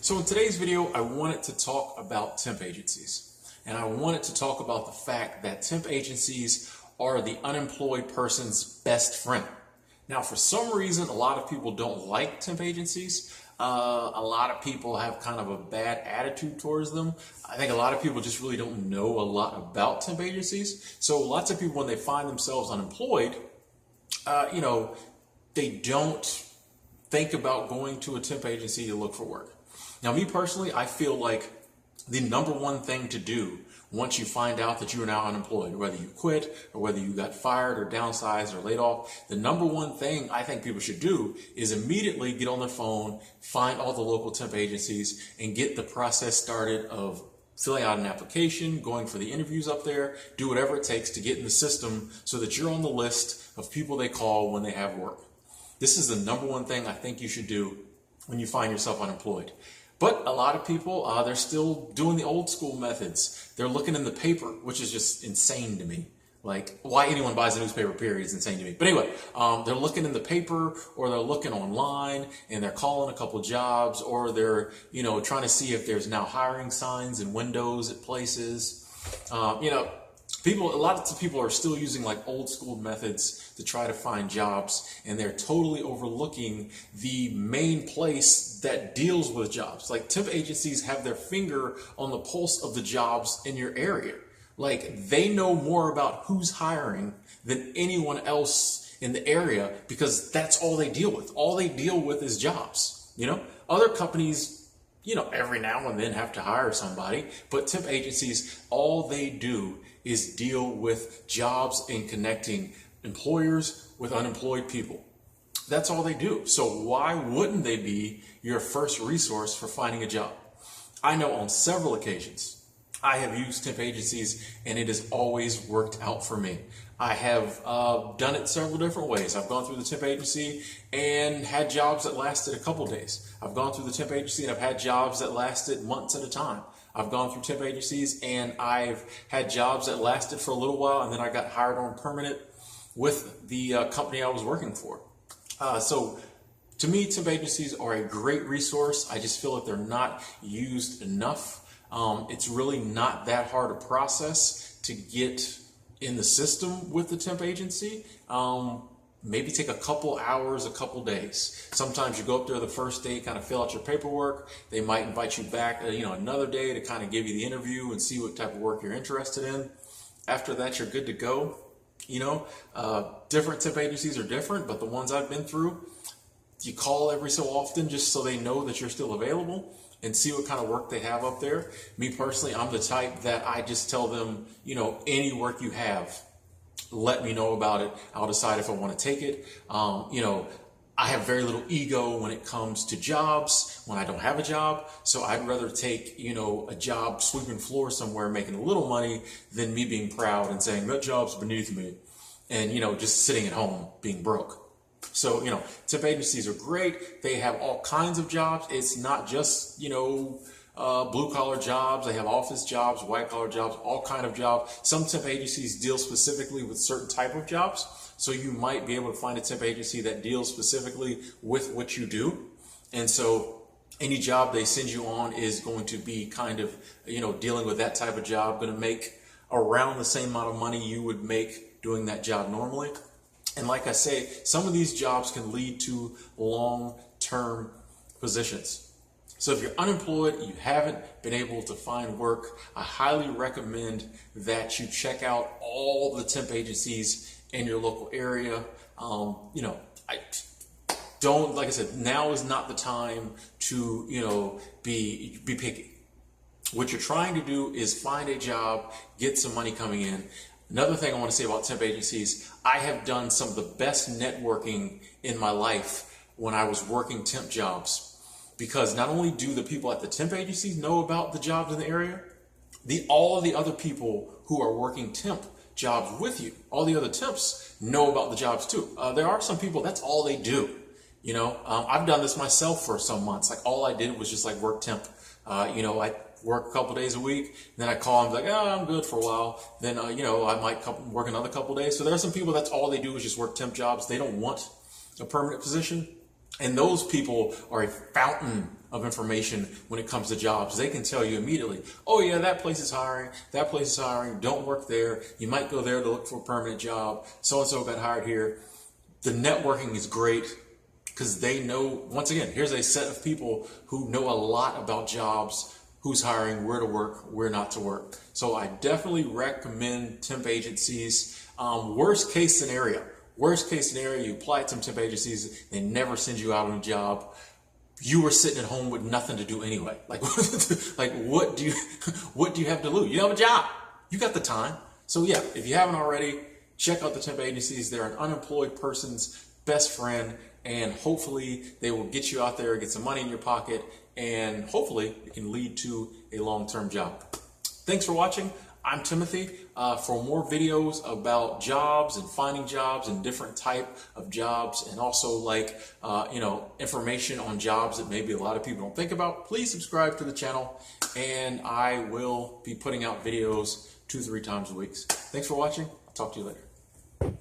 So in today's video, I wanted to talk about temp agencies. And I wanted to talk about the fact that temp agencies are the unemployed person's best friend. Now, for some reason, a lot of people don't like temp agencies. A lot of people have kind of a bad attitude towards them. I think a lot of people just really don't know a lot about temp agencies. So lots of people, when they find themselves unemployed, they don't think about going to a temp agency to look for work. Now, me personally, I feel like the number one thing to do once you find out that you are now unemployed, whether you quit or whether you got fired or downsized or laid off, the number one thing I think people should do is immediately get on their phone, find all the local temp agencies, and get the process started of filling out an application, going for the interviews up there, do whatever it takes to get in the system so that you're on the list of people they call when they have work. This is the number one thing I think you should do when you find yourself unemployed. But a lot of people, they're still doing the old school methods. They're looking in the paper, which is just insane to me. Like, why anyone buys a newspaper, period, is insane to me. But anyway, they're looking in the paper, or they're looking online, and they're calling a couple jobs, or they're, trying to see if there's now hiring signs and windows at places. A lot of people are still using like old school methods to try to find jobs, and they're totally overlooking the main place that deals with jobs. Like, temp agencies have their finger on the pulse of the jobs in your area. Like, they know more about who's hiring than anyone else in the area, because that's all they deal with. All they deal with is jobs. Other companies, every now and then have to hire somebody, but temp agencies, all they do is deal with jobs and connecting employers with unemployed people. That's all they do. So why wouldn't they be your first resource for finding a job? I know on several occasions I have used temp agencies, and it has always worked out for me. I have done it several different ways. I've gone through the temp agency and had jobs that lasted a couple days. I've gone through the temp agency and I've had jobs that lasted months at a time. I've gone through temp agencies and I've had jobs that lasted for a little while, and then I got hired on permanent with the company I was working for. So to me, temp agencies are a great resource. I just feel that they're not used enough. It's really not that hard a process to get in the system with the temp agency. Maybe take a couple hours, a couple days. Sometimes you go up there the first day, kind of fill out your paperwork. They might invite you back, another day to kind of give you the interview and see what type of work you're interested in. After that, you're good to go. Different temp agencies are different, but the ones I've been through, you call every so often just so they know that you're still available and see what kind of work they have up there. Me personally, I'm the type that I just tell them, any work you have, let me know about it. I'll decide if I want to take it. I have very little ego when it comes to jobs when I don't have a job. So I'd rather take, a job sweeping floors somewhere, making a little money, than me being proud and saying that job's beneath me and, just sitting at home being broke. So, temp agencies are great. They have all kinds of jobs. It's not just, blue collar jobs. They have office jobs, white collar jobs, all kind of jobs. Some temp agencies deal specifically with certain type of jobs. So you might be able to find a temp agency that deals specifically with what you do. And so any job they send you on is going to be kind of, dealing with that type of job, going to make around the same amount of money you would make doing that job normally. And like I say, some of these jobs can lead to long-term positions. So if you're unemployed, you haven't been able to find work, I highly recommend that you check out all the temp agencies in your local area. Like I said, now is not the time to, be picky. What you're trying to do is find a job, get some money coming in. Another thing I want to say about temp agencies, I have done some of the best networking in my life when I was working temp jobs. Because not only do the people at the temp agencies know about the jobs in the area, all of the other people who are working temp jobs with you, all the other temps know about the jobs too. There are some people, that's all they do. I've done this myself for some months. Like, all I did was just like work temp. I work a couple days a week, and then I call them like, I'm good for a while. Then, I might work another couple days. So there are some people, that's all they do is just work temp jobs. They don't want a permanent position. And those people are a fountain of information when it comes to jobs. They can tell you immediately, oh yeah, that place is hiring, that place is hiring, don't work there. You might go there to look for a permanent job. So-and-so got hired here. The networking is great because they know, once again, here's a set of people who know a lot about jobs, who's hiring, where to work, where not to work. So I definitely recommend temp agencies. Worst case scenario, you apply to temp agencies, they never send you out on a job. You were sitting at home with nothing to do anyway. Like, like what do you have to lose? You don't have a job. You got the time. So yeah, if you haven't already, check out the temp agencies. They're an unemployed person's best friend, and hopefully they will get you out there, get some money in your pocket, and hopefully it can lead to a long-term job. Thanks for watching. I'm Timothy. For more videos about jobs and finding jobs and different type of jobs, and also like information on jobs that maybe a lot of people don't think about, please subscribe to the channel, and I will be putting out videos 2-3 times a week. Thanks for watching. I'll talk to you later.